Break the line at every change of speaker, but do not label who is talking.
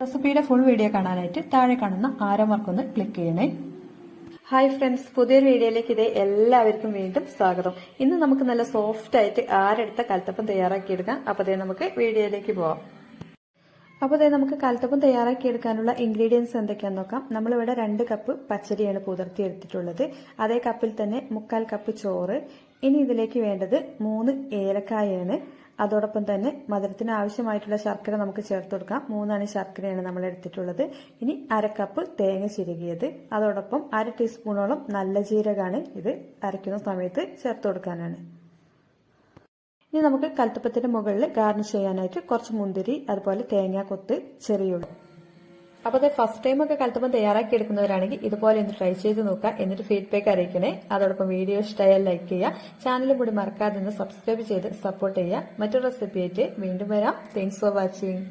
റെസിപ്പിയുടെ full video കാണാനായിട്ട് താഴെ കാണുന്ന ആരോ മാർക്ക് ഒന്ന് ക്ലിക്ക് ചെയ്യണേ. ഹായ് ഫ്രണ്ട്സ്, പുതിയൊരു വീഡിയോയിലേക്ക് എല്ലാവർക്കും വീണ്ടും സ്വാഗതം. ഇന്ന് നമുക്ക് നല്ല സോഫ്റ്റ് ആയിട്ട് ആരെടുത്ത കൽത്തപ്പം തയ്യാറാക്കിയെടുക്കാം. അപ്പോൾ നമുക്ക് വീഡിയോയിലേക്ക് പോവാം. അപ്പോൾ നമുക്ക് കൽത്തപ്പം തയ്യാറാക്കിയെടുക്കാനുള്ള ഇൻഗ്രീഡിയൻസ് എന്തൊക്കെയാണെന്ന് നോക്കാം. നമ്മളിവിടെ 2 കപ്പ് പച്ചരിയാണ് കുതിർത്തി എടുത്തിട്ടുള്ളത്. അതേ കപ്പിൽ തന്നെ 1/4 കപ്പ് ചോറ്. ഇനി ഇതിലേക്ക് വേണ്ടത് 3 ഏലക്കായാണ്. അതോടൊപ്പം തന്നെ മധുരത്തിന് ആവശ്യമായിട്ടുള്ള ശർക്കര നമുക്ക് ചേർത്ത് കൊടുക്കാം. 3 അണി ശർക്കരയാണ് നമ്മൾ എടുത്തിട്ടുള്ളത്. ഇനി 1/2 കപ്പ് തേങ്ങ ചിരകിയത്, അതോടൊപ്പം 1/2 ടീസ്പൂണോളം നല്ല ജീരകമാണ് ഇത് അരയ്ക്കുന്ന സമയത്ത് ചേർത്ത് കൊടുക്കാനാണ്. ഇനി നമുക്ക് കൽത്തപ്പത്തിന്റെ മുകളിൽ ഗാർണിഷ് ചെയ്യാനായിട്ട് കുറച്ച് മുന്തിരി, അതുപോലെ തേങ്ങാക്കൊത്ത്, ചെറിയുള്ളി. അപ്പോൾ ഫസ്റ്റ് ടൈം ഒക്കെ കൽത്തപ്പം തയ്യാറാക്കി എടുക്കുന്നവരാണെങ്കിൽ ഇതുപോലെ ഒന്ന് ട്രൈ ചെയ്ത് നോക്കുക. എന്നിട്ട് ഫീഡ്ബാക്ക് അറിയിക്കണേ. അതോടൊപ്പം വീഡിയോ ഇഷ്ടമായാൽ ലൈക്ക് ചെയ്യുക. ചാനലും കൂടി മറക്കാതെ സബ്സ്ക്രൈബ് ചെയ്ത് സപ്പോർട്ട് ചെയ്യുക. മറ്റൊരു റെസിപ്പി ആയിട്ട് വീണ്ടും വരാം. Thanks for watching.